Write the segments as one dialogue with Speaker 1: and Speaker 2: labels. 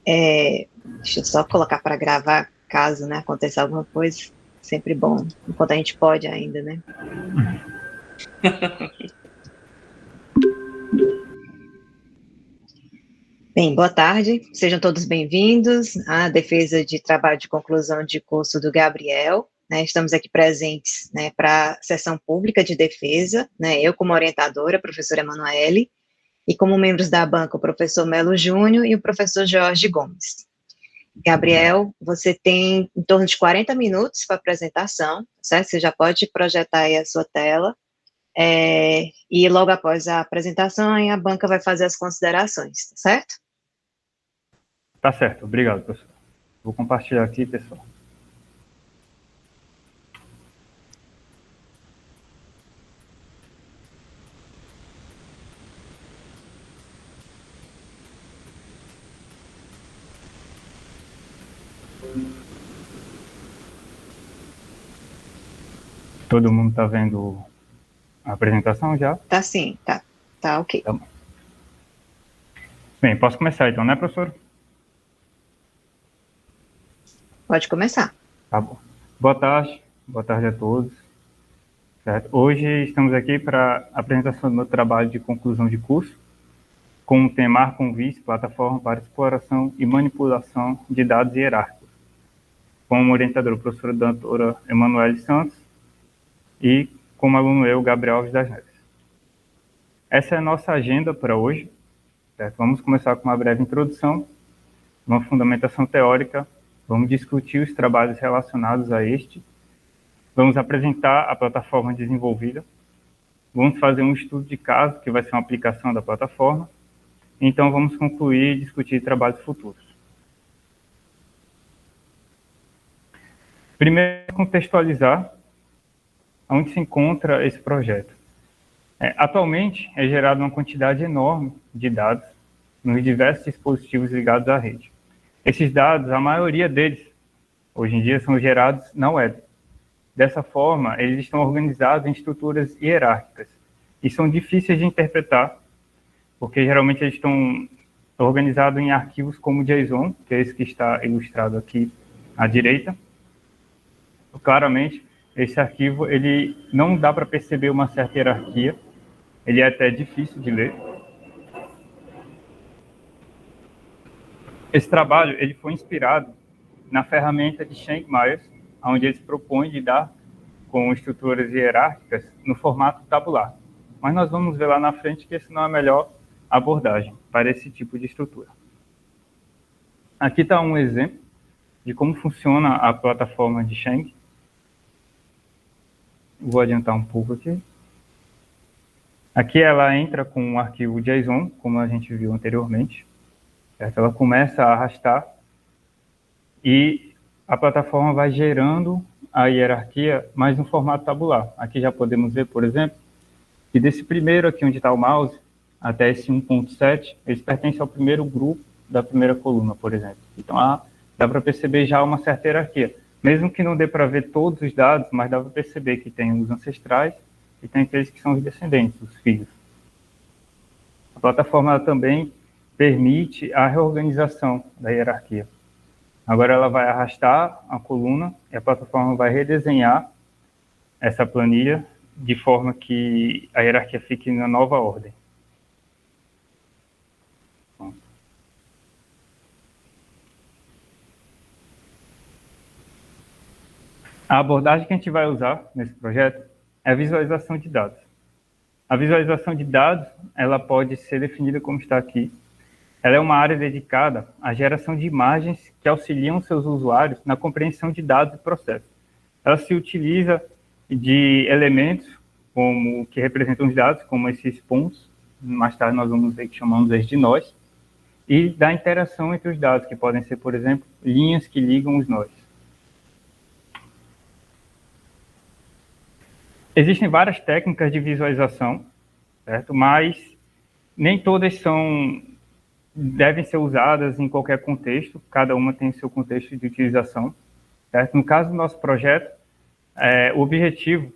Speaker 1: Deixa eu só colocar para gravar, caso, né, aconteça alguma coisa. Sempre bom, enquanto a gente pode ainda, né? Bem, boa tarde, sejam todos bem-vindos à defesa de trabalho de conclusão de curso do Gabriel, né? Estamos aqui presentes, né, para a sessão pública de defesa, né? Eu como orientadora, a professora Emanuele, e como membros da banca, o professor Melo Júnior e o professor Jorge Gomes. Gabriel, você tem em torno de 40 minutos para a apresentação, certo? Você já pode projetar aí a sua tela, e logo após a apresentação, a banca vai fazer as considerações, certo?
Speaker 2: Tá certo, obrigado, professor. Vou compartilhar aqui, pessoal. Todo mundo está vendo a apresentação já?
Speaker 1: Tá sim, tá ok.
Speaker 2: Tá bom. Bem, posso começar então, né, professor?
Speaker 1: Pode começar.
Speaker 2: Tá bom. Boa tarde a todos. Certo? Hoje estamos aqui para a apresentação do meu trabalho de conclusão de curso, com o tema ARCONVIS, plataforma para exploração e manipulação de dados hierárquicos, como orientador o professor doutora Emanuele Santos e como aluno eu, Gabriel Alves das Neves. Essa é a nossa agenda para hoje. Certo? Vamos começar com uma breve introdução, uma fundamentação teórica, vamos discutir os trabalhos relacionados a este, vamos apresentar a plataforma desenvolvida, vamos fazer um estudo de caso, que vai ser uma aplicação da plataforma, então vamos concluir e discutir trabalhos futuros. Primeiro, contextualizar onde se encontra esse projeto. Atualmente, é gerada uma quantidade enorme de dados nos diversos dispositivos ligados à rede. Esses dados, a maioria deles, hoje em dia, são gerados na web. Dessa forma, eles estão organizados em estruturas hierárquicas e são difíceis de interpretar, porque geralmente eles estão organizados em arquivos como JSON, que é esse que está ilustrado aqui à direita. Claramente, esse arquivo ele não dá para perceber uma certa hierarquia, ele é até difícil de ler. Esse trabalho ele foi inspirado na ferramenta de Sheng Myers, onde eles propõem lidar com estruturas hierárquicas no formato tabular. Mas nós vamos ver lá na frente que esse não é a melhor abordagem para esse tipo de estrutura. Aqui está um exemplo de como funciona a plataforma de Sheng. Vou adiantar um pouco aqui. Aqui ela entra com um arquivo JSON, como a gente viu anteriormente. Certo? Ela começa a arrastar e a plataforma vai gerando a hierarquia, mas no formato tabular. Aqui já podemos ver, por exemplo, que desse primeiro aqui onde está o mouse, até esse 1.7, eles pertencem ao primeiro grupo da primeira coluna, por exemplo. Então, dá para perceber já uma certa hierarquia. Mesmo que não dê para ver todos os dados, mas dá para perceber que tem os ancestrais e tem aqueles que são os descendentes, os filhos. A plataforma ela também permite a reorganização da hierarquia. Agora ela vai arrastar a coluna e a plataforma vai redesenhar essa planilha de forma que a hierarquia fique na nova ordem. A abordagem que a gente vai usar nesse projeto é a visualização de dados. A visualização de dados, ela pode ser definida como está aqui. Ela é uma área dedicada à geração de imagens que auxiliam seus usuários na compreensão de dados e processos. Ela se utiliza de elementos como que representam os dados, como esses pontos, mais tarde nós vamos ver que chamamos eles de nós, e da interação entre os dados, que podem ser, por exemplo, linhas que ligam os nós. Existem várias técnicas de visualização, certo? Mas nem todas devem ser usadas em qualquer contexto, cada uma tem seu contexto de utilização. Certo? No caso do nosso projeto, o objetivo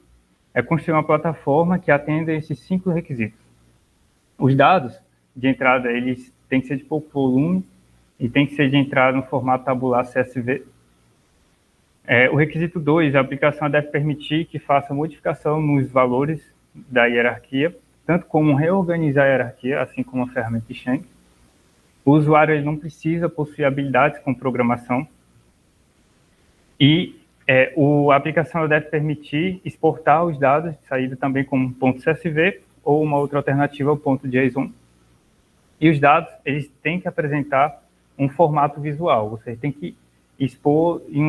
Speaker 2: é construir uma plataforma que atenda a esses 5 requisitos. Os dados de entrada, eles têm que ser de pouco volume e tem que ser de entrada no formato tabular CSV. O requisito 2, a aplicação deve permitir que faça modificação nos valores da hierarquia, tanto como reorganizar a hierarquia, assim como a ferramenta de Schenck. O usuário ele não precisa possuir habilidades com programação. E a aplicação deve permitir exportar os dados de saída também como .csv ou uma outra alternativa, o .json. E os dados eles têm que apresentar um formato visual, você tem que expor em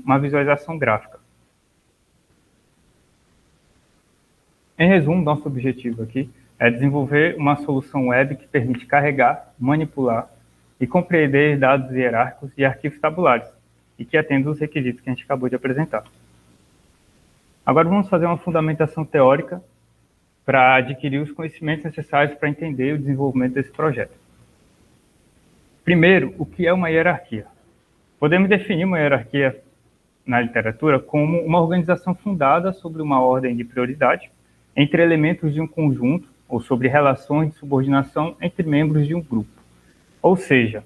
Speaker 2: uma visualização gráfica. Em resumo, nosso objetivo aqui é desenvolver uma solução web que permite carregar, manipular e compreender dados hierárquicos e arquivos tabulares, e que atenda os requisitos que a gente acabou de apresentar. Agora vamos fazer uma fundamentação teórica para adquirir os conhecimentos necessários para entender o desenvolvimento desse projeto. Primeiro, o que é uma hierarquia? Podemos definir uma hierarquia na literatura como uma organização fundada sobre uma ordem de prioridade entre elementos de um conjunto ou sobre relações de subordinação entre membros de um grupo. Ou seja,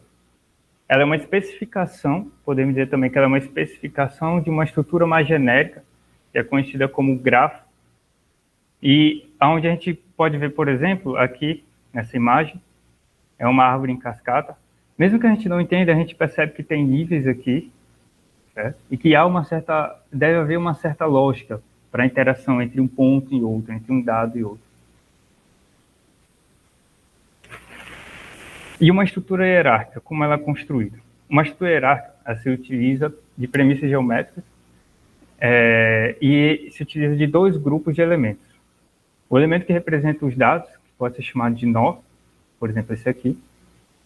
Speaker 2: ela é uma especificação, podemos dizer também que ela é uma especificação de uma estrutura mais genérica, que é conhecida como grafo, e onde a gente pode ver, por exemplo, aqui nessa imagem, é uma árvore em cascata. Mesmo que a gente não entenda, a gente percebe que tem níveis aqui, certo? E que deve haver uma certa lógica para a interação entre um ponto e outro, entre um dado e outro. E uma estrutura hierárquica, como ela é construída? Uma estrutura hierárquica se utiliza de premissas geométricas e se utiliza de dois grupos de elementos. O elemento que representa os dados, que pode ser chamado de nó, por exemplo, esse aqui,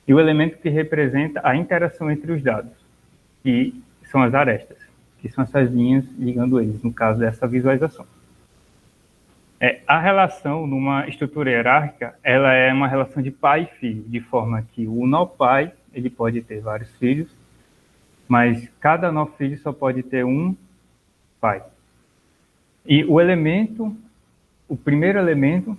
Speaker 2: e o elemento que representa a interação entre os dados, que são as arestas, que são essas linhas ligando eles, no caso dessa visualização. A relação numa estrutura hierárquica, ela é uma relação de pai e filho, de forma que o nó pai, ele pode ter vários filhos, mas cada nó filho só pode ter um pai. E o primeiro elemento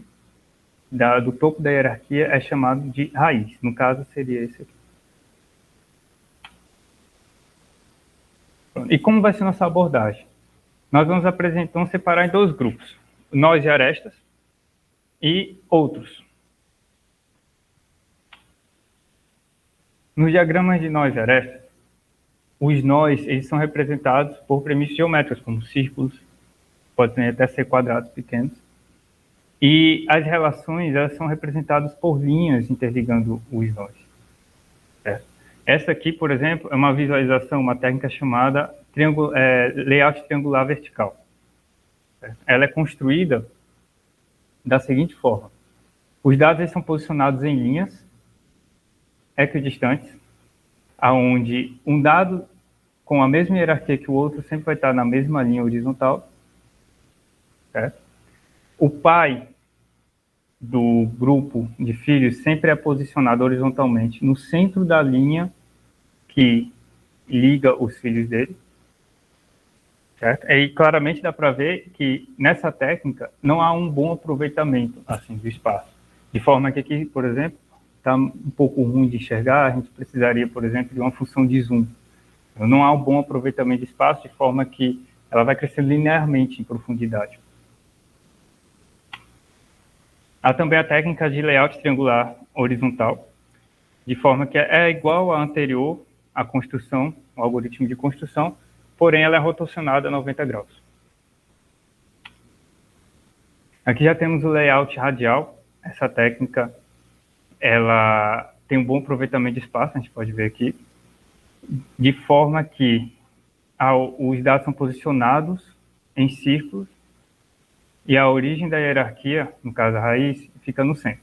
Speaker 2: do topo da hierarquia é chamado de raiz, no caso seria esse aqui. E como vai ser nossa abordagem? Nós vamos separar em dois grupos, nós e arestas e outros. Nos diagramas de nós e arestas, os nós eles são representados por premissas geométricas, como círculos, podem até ser quadrados pequenos, e as relações elas são representadas por linhas interligando os nós. Essa aqui, por exemplo, é uma visualização, uma técnica chamada layout triangular vertical. Ela é construída da seguinte forma. Os dados eles são posicionados em linhas equidistantes, onde um dado com a mesma hierarquia que o outro sempre vai estar na mesma linha horizontal. Certo? O pai do grupo de filhos sempre é posicionado horizontalmente no centro da linha que liga os filhos dele. Certo? E claramente dá para ver que nessa técnica não há um bom aproveitamento assim, do espaço. De forma que aqui, por exemplo, está um pouco ruim de enxergar, a gente precisaria, por exemplo, de uma função de zoom. Então, não há um bom aproveitamento de espaço, de forma que ela vai crescer linearmente em profundidade. Há também a técnica de layout triangular horizontal, de forma que é igual à anterior, à construção, ao algoritmo de construção, porém ela é rotacionada a 90 graus. Aqui já temos o layout radial. Essa técnica ela tem um bom aproveitamento de espaço, a gente pode ver aqui, de forma que os dados são posicionados em círculos e a origem da hierarquia, no caso a raiz, fica no centro.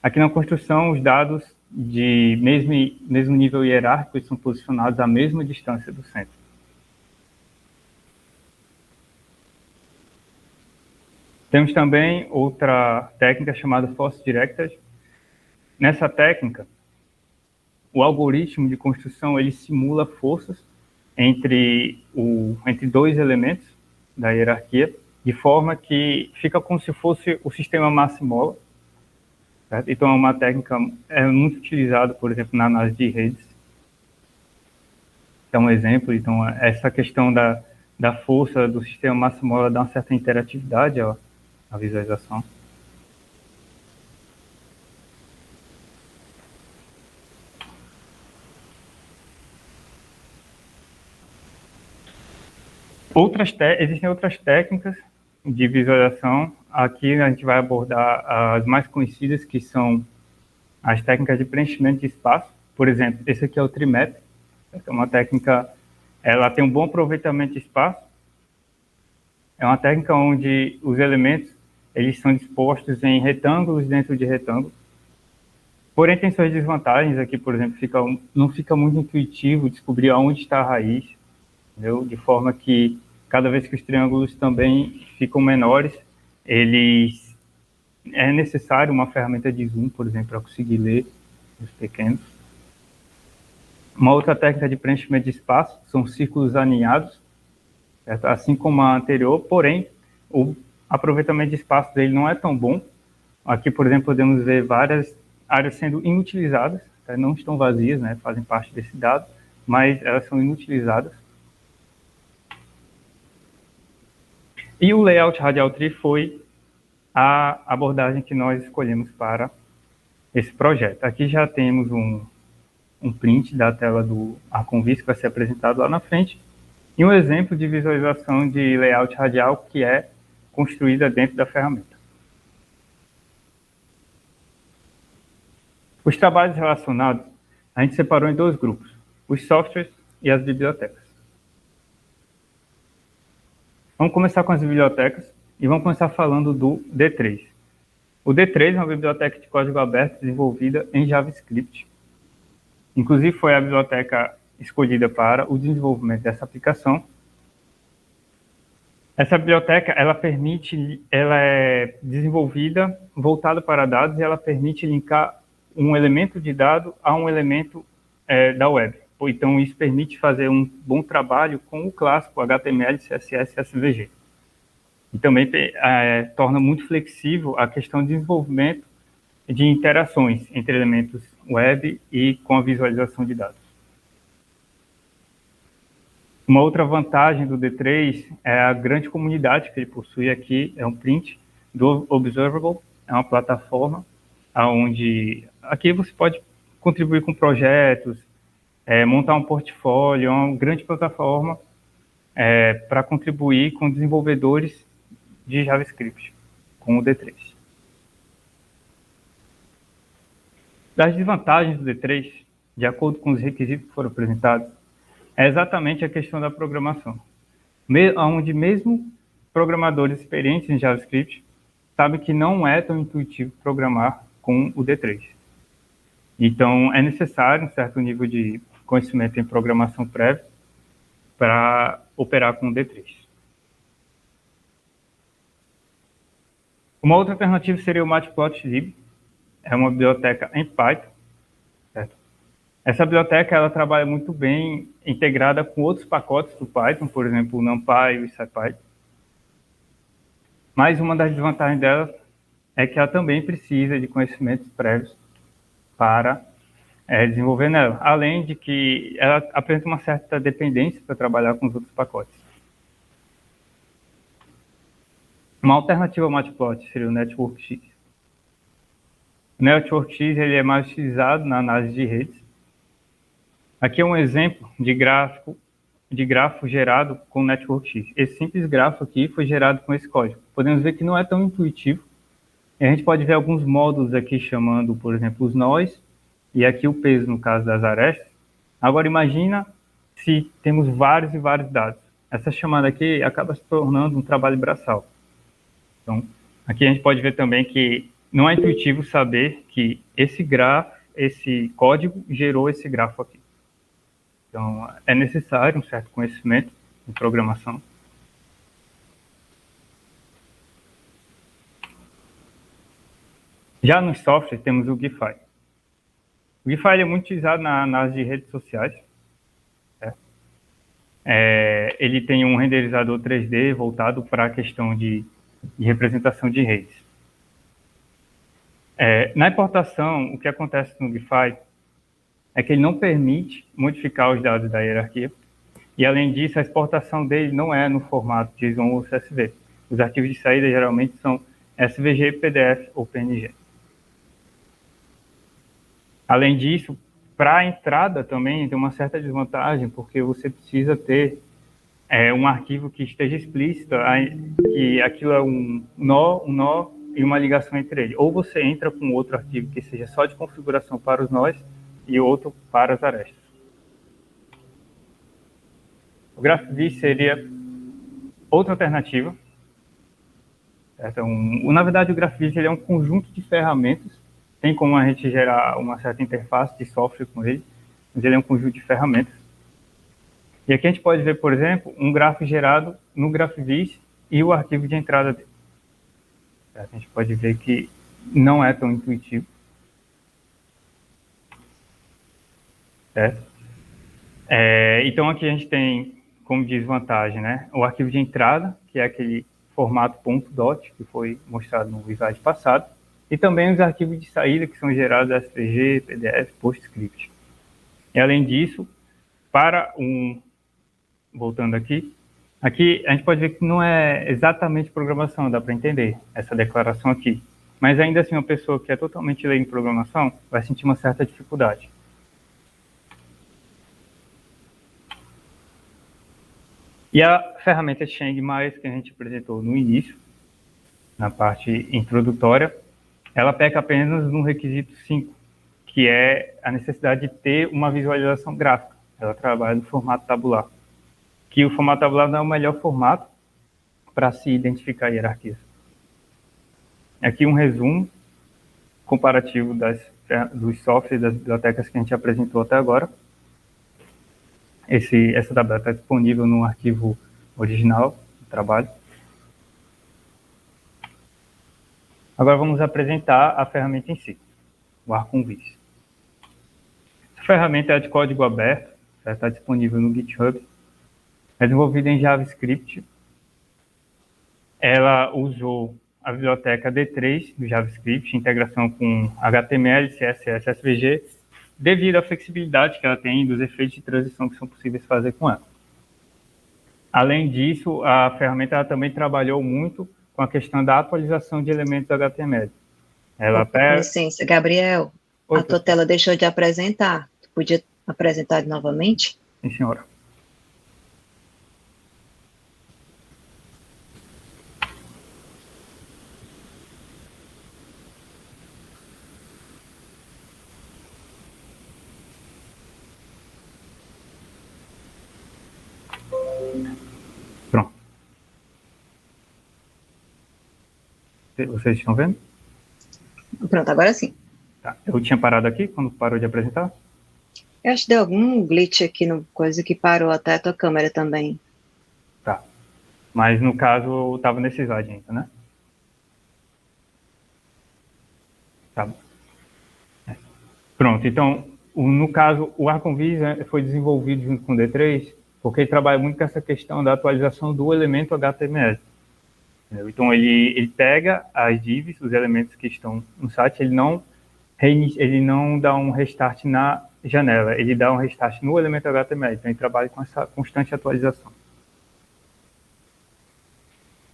Speaker 2: Aqui na construção, os dados de mesmo nível hierárquico são posicionados à mesma distância do centro. Temos também outra técnica chamada Force Directed. Nessa técnica, o algoritmo de construção ele simula forças entre dois elementos da hierarquia, de forma que fica como se fosse o sistema massa e mola, certo? Então, é uma técnica muito utilizada, por exemplo, na análise de redes. É um exemplo. Então, essa questão da força do sistema massa-mola dá uma certa interatividade à visualização. Existem outras técnicas de visualização. Aqui a gente vai abordar as mais conhecidas, que são as técnicas de preenchimento de espaço. Por exemplo, esse aqui é o trimap. É uma técnica, ela tem um bom aproveitamento de espaço. É uma técnica onde os elementos eles são dispostos em retângulos dentro de retângulos. Porém, tem suas desvantagens. Aqui, por exemplo, não fica muito intuitivo descobrir aonde está a raiz, entendeu? De forma que, cada vez que os triângulos também ficam menores, é necessário uma ferramenta de zoom, por exemplo, para conseguir ler os pequenos. Uma outra técnica de preenchimento de espaço são círculos aninhados, certo? Assim como a anterior, porém, o aproveitamento de espaço dele não é tão bom. Aqui, por exemplo, podemos ver várias áreas sendo inutilizadas, tá? Não estão vazias, né? Fazem parte desse dado, mas elas são inutilizadas. E o layout radial tree foi a abordagem que nós escolhemos para esse projeto. Aqui já temos um print da tela do Arconvis que vai ser apresentado lá na frente, e um exemplo de visualização de layout radial que é construída dentro da ferramenta. Os trabalhos relacionados, a gente separou em dois grupos, os softwares e as bibliotecas. Vamos começar com as bibliotecas e vamos começar falando do D3. O D3 é uma biblioteca de código aberto desenvolvida em JavaScript. Inclusive, foi a biblioteca escolhida para o desenvolvimento dessa aplicação. Essa biblioteca, ela é desenvolvida voltada para dados e ela permite linkar um elemento de dado a um elemento da web. Então, isso permite fazer um bom trabalho com o clássico HTML, CSS e SVG. E também torna muito flexível a questão de desenvolvimento de interações entre elementos web e com a visualização de dados. Uma outra vantagem do D3 é a grande comunidade que ele possui. Aqui é um print do Observable, é uma plataforma onde aqui você pode contribuir com projetos, montar um portfólio, é uma grande plataforma para contribuir com desenvolvedores de JavaScript, com o D3. Das desvantagens do D3, de acordo com os requisitos que foram apresentados, é exatamente a questão da programação, onde mesmo programadores experientes em JavaScript sabem que não é tão intuitivo programar com o D3. Então, é necessário um certo nível de conhecimento em programação prévio para operar com o D3. Uma outra alternativa seria o Matplotlib, é uma biblioteca em Python, certo? Essa biblioteca ela trabalha muito bem integrada com outros pacotes do Python, por exemplo, o NumPy e o SciPy. Mas uma das desvantagens dela é que ela também precisa de conhecimentos prévios para desenvolver nela, além de que ela apresenta uma certa dependência para trabalhar com os outros pacotes. Uma alternativa ao Matplotlib seria o NetworkX. O NetworkX ele é mais utilizado na análise de redes. Aqui é um exemplo de grafo gerado com o NetworkX. Esse simples grafo aqui foi gerado com esse código. Podemos ver que não é tão intuitivo. E a gente pode ver alguns módulos aqui chamando, por exemplo, os nós, e aqui o peso no caso das arestas. Agora imagina se temos vários e vários dados. Essa chamada aqui acaba se tornando um trabalho braçal. Então, aqui a gente pode ver também que não é intuitivo saber que esse código gerou esse grafo aqui. Então, é necessário um certo conhecimento em programação. Já no software, temos o GIFAI. O GIFAI é muito utilizado na análise de redes sociais. Ele tem um renderizador 3D voltado para a questão de representação de redes. Na importação, o que acontece no Gify é que ele não permite modificar os dados da hierarquia, e além disso, a exportação dele não é no formato JSON ou CSV. Os arquivos de saída geralmente são SVG, PDF ou PNG. Além disso, para a entrada também tem uma certa desvantagem, porque você precisa ter um arquivo que esteja explícito, que aquilo é um nó e uma ligação entre ele. Ou você entra com outro arquivo que seja só de configuração para os nós e outro para as arestas. O GraphViz seria outra alternativa. Então, na verdade, o GraphViz ele é um conjunto de ferramentas. Tem como a gente gerar uma certa interface de software com ele, mas ele é um conjunto de ferramentas. E aqui a gente pode ver, por exemplo, um grafo gerado no GraphViz e o arquivo de entrada dele. A gente pode ver que não é tão intuitivo. Certo? Então aqui a gente tem como desvantagem, né, o arquivo de entrada, que é aquele formato .dot que foi mostrado no slide passado, e também os arquivos de saída que são gerados SVG, PDF, PostScript. E além disso, voltando aqui a gente pode ver que não é exatamente programação, dá para entender essa declaração aqui, mas ainda assim uma pessoa que é totalmente leiga em programação vai sentir uma certa dificuldade. E a ferramenta Sheng Mais, que a gente apresentou no início, na parte introdutória, ela peca apenas no requisito 5, que é a necessidade de ter uma visualização gráfica. Ela trabalha no formato tabular, que o formato tabular não é o melhor formato para se identificar hierarquias. Aqui um resumo comparativo dos softwares e das bibliotecas que a gente apresentou até agora. Essa tabela está disponível no arquivo original do trabalho. Agora vamos apresentar a ferramenta em si, o Arconviz. Essa ferramenta é de código aberto, está disponível no GitHub, é desenvolvida em JavaScript. Ela usou a biblioteca D3 do JavaScript, integração com HTML, CSS, SVG, devido à flexibilidade que ela tem e dos efeitos de transição que são possíveis fazer com ela. Além disso, a ferramenta ela também trabalhou muito com a questão da atualização de elementos HTML.
Speaker 1: Com licença, Gabriel,
Speaker 2: Oi,
Speaker 1: a tua tela deixou de apresentar. Tu podia apresentar novamente?
Speaker 2: Sim, senhora. Pronto. Vocês estão vendo?
Speaker 1: Pronto, agora sim.
Speaker 2: Tá. Eu tinha parado aqui quando parou de apresentar?
Speaker 1: Eu acho que deu algum glitch aqui no coisa que parou até a tua câmera também.
Speaker 2: Tá. Mas no caso eu estava nesse slide ainda, né? Tá. Pronto, então, no caso, o Arconviz foi desenvolvido junto com o D3 porque ele trabalha muito com essa questão da atualização do elemento HTML. Entendeu? Então, ele pega as divs, os elementos que estão no site, ele não dá um restart na janela, ele dá um restart no elemento HTML. Então, ele trabalha com essa constante atualização.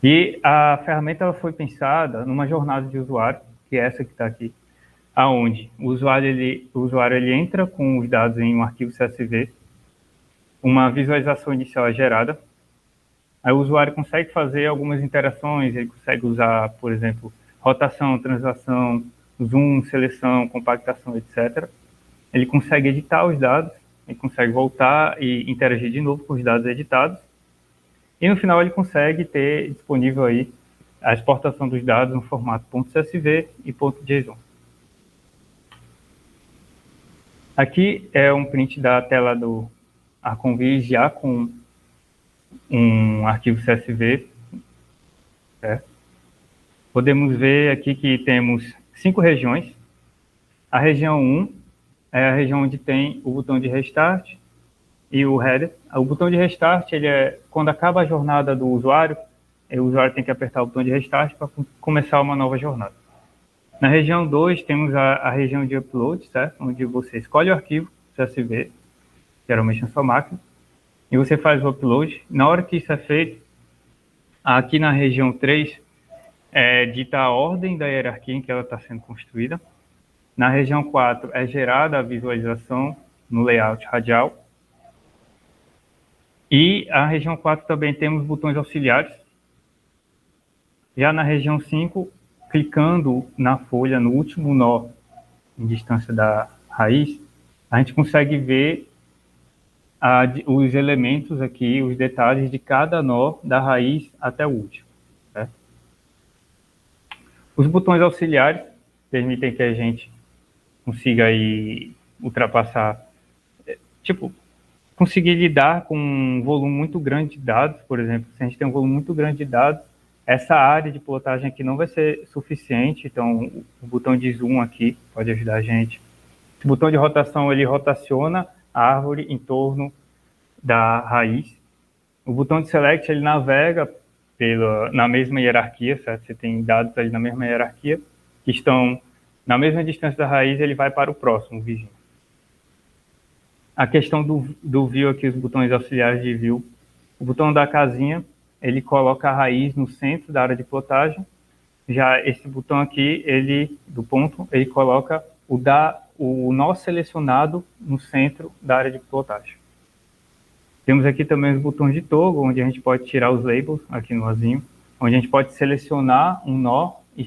Speaker 2: E a ferramenta ela foi pensada numa jornada de usuário, que é essa que está aqui, aonde o usuário ele entra com os dados em um arquivo CSV, uma visualização inicial é gerada, aí o usuário consegue fazer algumas interações, ele consegue usar, por exemplo, rotação, translação, zoom, seleção, compactação, etc. Ele consegue editar os dados, ele consegue voltar e interagir de novo com os dados editados, e no final ele consegue ter disponível aí a exportação dos dados no formato .csv e .json. Aqui é um print da tela do Arconviz já com um arquivo CSV. Certo? Podemos ver aqui que temos 5 regiões. A região 1 é a região onde tem o botão de restart e o header. O botão de restart, ele é quando acaba a jornada do usuário, o usuário tem que apertar o botão de restart para começar uma nova jornada. Na região 2, temos a região de upload, certo? Onde você escolhe o arquivo CSV, geralmente na sua máquina, e você faz o upload. Na hora que isso é feito, aqui na região 3, é dita a ordem da hierarquia em que ela está sendo construída. Na região 4, é gerada a visualização no layout radial. E a região 4 também temos botões auxiliares. Já na região 5, clicando na folha, no último nó, em distância da raiz, a gente consegue ver os elementos aqui, os detalhes de cada nó da raiz até o último. Certo? Os botões auxiliares permitem que a gente consiga aí ultrapassar, conseguir lidar com um volume muito grande de dados. Por exemplo, se a gente tem um volume muito grande de dados, essa área de plotagem aqui não vai ser suficiente, então o botão de zoom aqui pode ajudar a gente. O botão de rotação, ele rotaciona a árvore em torno da raiz. O botão de select, ele navega na mesma hierarquia, certo? Você tem dados ali na mesma hierarquia, que estão na mesma distância da raiz, ele vai para o próximo vizinho. A questão do view aqui, os botões auxiliares de view. O botão da casinha, ele coloca a raiz no centro da área de plotagem. Já esse botão aqui, do ponto, ele coloca o nó selecionado no centro da área de plotagem. Temos aqui também os botões de toggle, onde a gente pode tirar os labels, aqui no azinho, onde a gente pode selecionar um nó e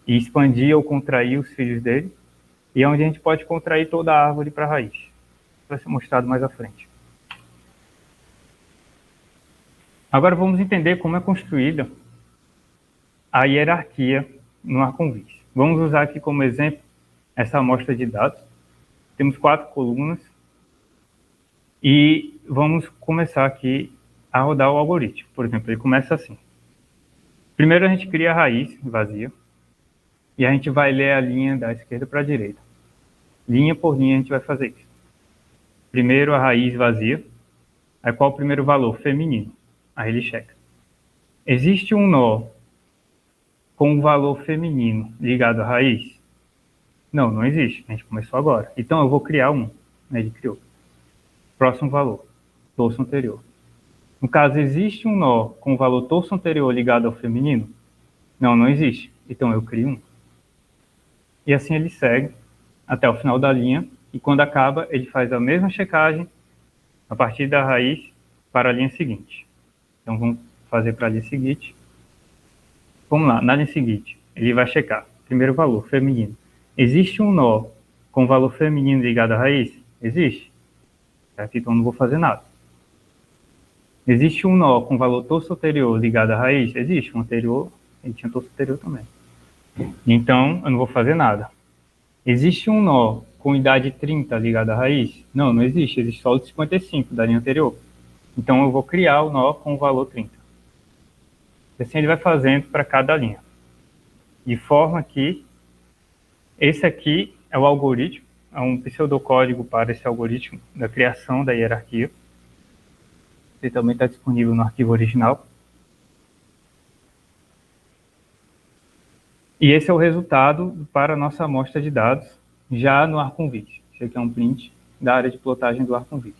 Speaker 2: expandir ou contrair os fios dele, e onde a gente pode contrair toda a árvore para a raiz. Vai ser mostrado mais à frente. Agora vamos entender como é construída a hierarquia no Arconvis. Vamos usar aqui como exemplo essa amostra de dados. Temos 4 colunas e vamos começar aqui a rodar o algoritmo. Por exemplo, ele começa assim. Primeiro a gente cria a raiz vazia e a gente vai ler a linha da esquerda para a direita. Linha por linha a gente vai fazer isso. Primeiro a raiz vazia. Aí qual o primeiro valor? Feminino. Aí ele checa. Existe um nó com um valor feminino ligado à raiz? Não, não existe. A gente começou agora. Então eu vou criar um. Ele criou. Próximo valor. Torso anterior. No caso, existe um nó com o valor torso anterior ligado ao feminino? Não, não existe. Então eu crio um. E assim ele segue até o final da linha. E quando acaba, ele faz a mesma checagem a partir da raiz para a linha seguinte. Então vamos fazer para a linha seguinte. Vamos lá, na linha seguinte, ele vai checar. Primeiro valor, feminino. Existe um nó com valor feminino ligado à raiz? Existe. Certo? Então não vou fazer nada. Existe um nó com valor torso anterior ligado à raiz? Existe. Um anterior, ele tinha torso anterior também. Então eu não vou fazer nada. Existe um nó com idade 30 ligado à raiz? Não, não existe. Existe só o de 55 da linha anterior. Então eu vou criar o nó com o valor 30. Assim ele vai fazendo para cada linha. De forma que esse aqui é o algoritmo, é um pseudocódigo para esse algoritmo da criação da hierarquia. Ele também está disponível no arquivo original. E esse é o resultado para a nossa amostra de dados já no Arconvis. Esse aqui é um print da área de plotagem do Arconvis.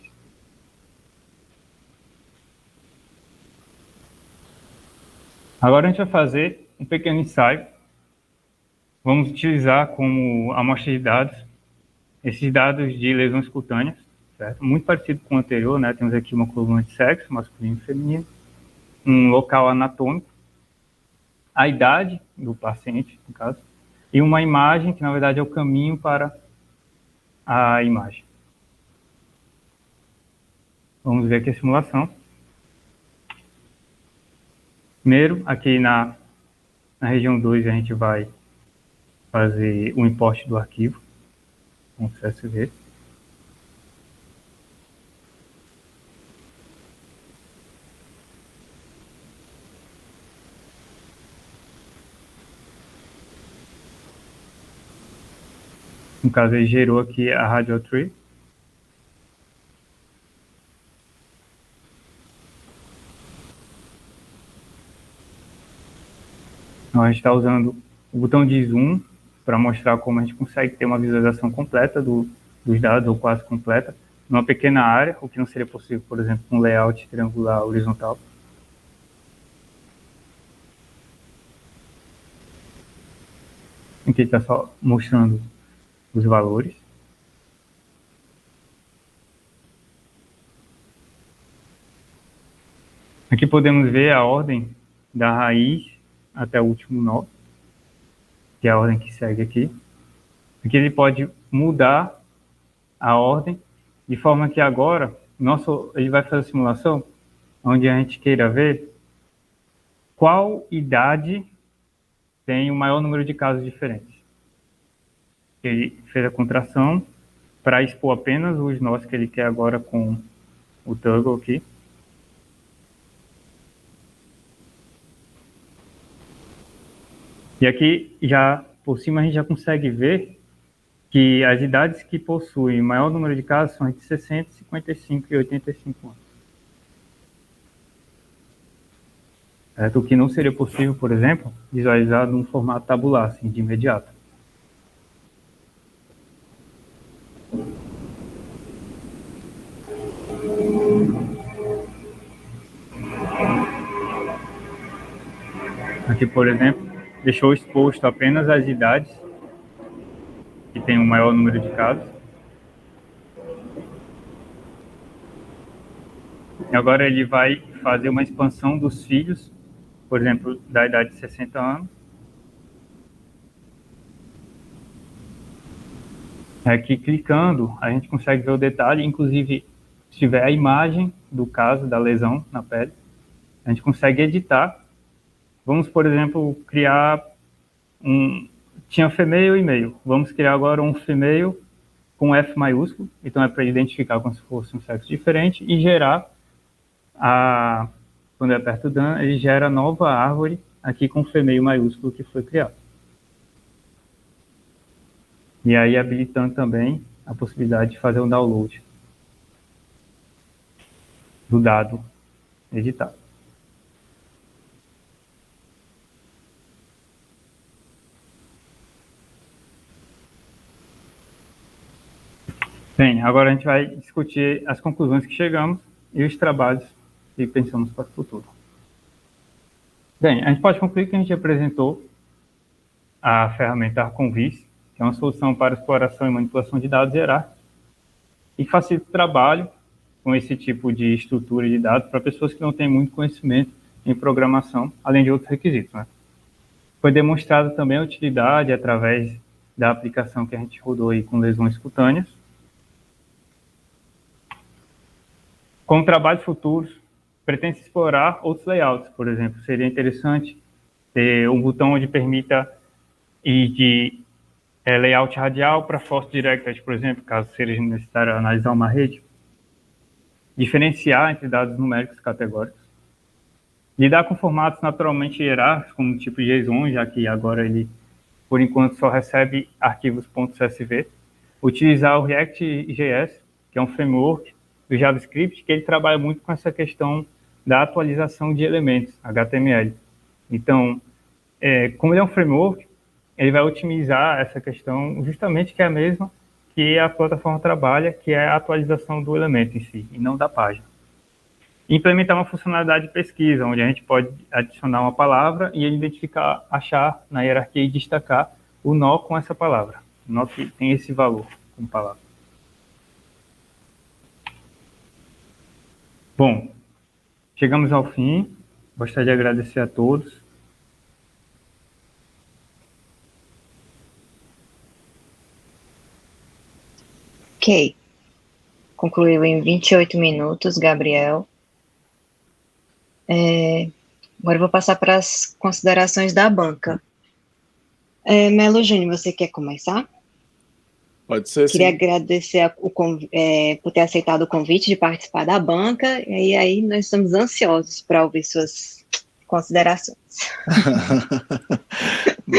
Speaker 2: Agora a gente vai fazer um pequeno ensaio. Vamos utilizar como amostra de dados esses dados de lesões cutâneas, certo? Muito parecido com o anterior, né? Temos aqui uma coluna de sexo, masculino e feminino, um local anatômico, a idade do paciente, no caso, e uma imagem que, na verdade, é o caminho para a imagem. Vamos ver aqui a simulação. Primeiro, aqui na região 2, a gente vai fazer o import do arquivo com CSV. No caso, ele gerou aqui a radial tree. Então, a gente está usando o botão de zoom para mostrar como a gente consegue ter uma visualização completa dos dados, ou quase completa, numa pequena área, o que não seria possível, por exemplo, com um layout triangular horizontal. Aqui está só mostrando os valores. Aqui podemos ver a ordem da raiz até o último nó, que é a ordem que segue aqui. Aqui ele pode mudar a ordem, de forma que agora ele vai fazer a simulação onde a gente queira ver qual idade tem o maior número de casos diferentes. Ele fez a contração para expor apenas os nós que ele quer agora com o toggle aqui. E aqui, já por cima, a gente já consegue ver que as idades que possuem o maior número de casos são entre 60, 55 e 85 anos. O que não seria possível, por exemplo, visualizar num formato tabular, assim, de imediato. Aqui, por exemplo, deixou exposto apenas as idades que tem o maior número de casos. E agora ele vai fazer uma expansão dos filhos, por exemplo, da idade de 60 anos. Aqui, clicando, a gente consegue ver o detalhe, inclusive, se tiver a imagem do caso da lesão na pele, a gente consegue editar. Vamos, por exemplo, criar tinha female e male. Vamos criar agora um female com F maiúsculo, então é para identificar como se fosse um sexo diferente e gerar quando eu aperto o done, ele gera a nova árvore aqui com female maiúsculo que foi criado. E aí habilitando também a possibilidade de fazer um download do dado editado. Bem, agora a gente vai discutir as conclusões que chegamos e os trabalhos que pensamos para o futuro. Bem, a gente pode concluir que a gente apresentou a ferramenta Arconvis, que é uma solução para exploração e manipulação de dados hierárquicos e facilita o trabalho com esse tipo de estrutura de dados para pessoas que não têm muito conhecimento em programação, além de outros requisitos, né? Foi demonstrada também a utilidade através da aplicação que a gente rodou aí com lesões cutâneas. Como trabalhos futuros, pretende explorar outros layouts, por exemplo. Seria interessante ter um botão onde permita ir de layout radial para force directed, por exemplo, caso seja necessário analisar uma rede. Diferenciar entre dados numéricos e categóricos. Lidar com formatos naturalmente hierárquicos, como o tipo JSON, já que agora ele, por enquanto, só recebe arquivos .csv. Utilizar o React.js, que é um framework do JavaScript, que ele trabalha muito com essa questão da atualização de elementos, HTML. Então, como ele é um framework, ele vai otimizar essa questão justamente que é a mesma que a plataforma trabalha, que é a atualização do elemento em si, e não da página. Implementar uma funcionalidade de pesquisa, onde a gente pode adicionar uma palavra e ele identificar, achar na hierarquia e destacar o nó com essa palavra. O nó que tem esse valor como palavra. Bom, chegamos ao fim. Gostaria de agradecer a todos.
Speaker 1: Ok. Concluiu em 28 minutos, Gabriel. Agora eu vou passar para as considerações da banca. Melo Júnior, você quer começar?
Speaker 3: Pode ser, sim.
Speaker 1: Queria agradecer por ter aceitado o convite de participar da banca, e aí nós estamos ansiosos para ouvir suas considerações.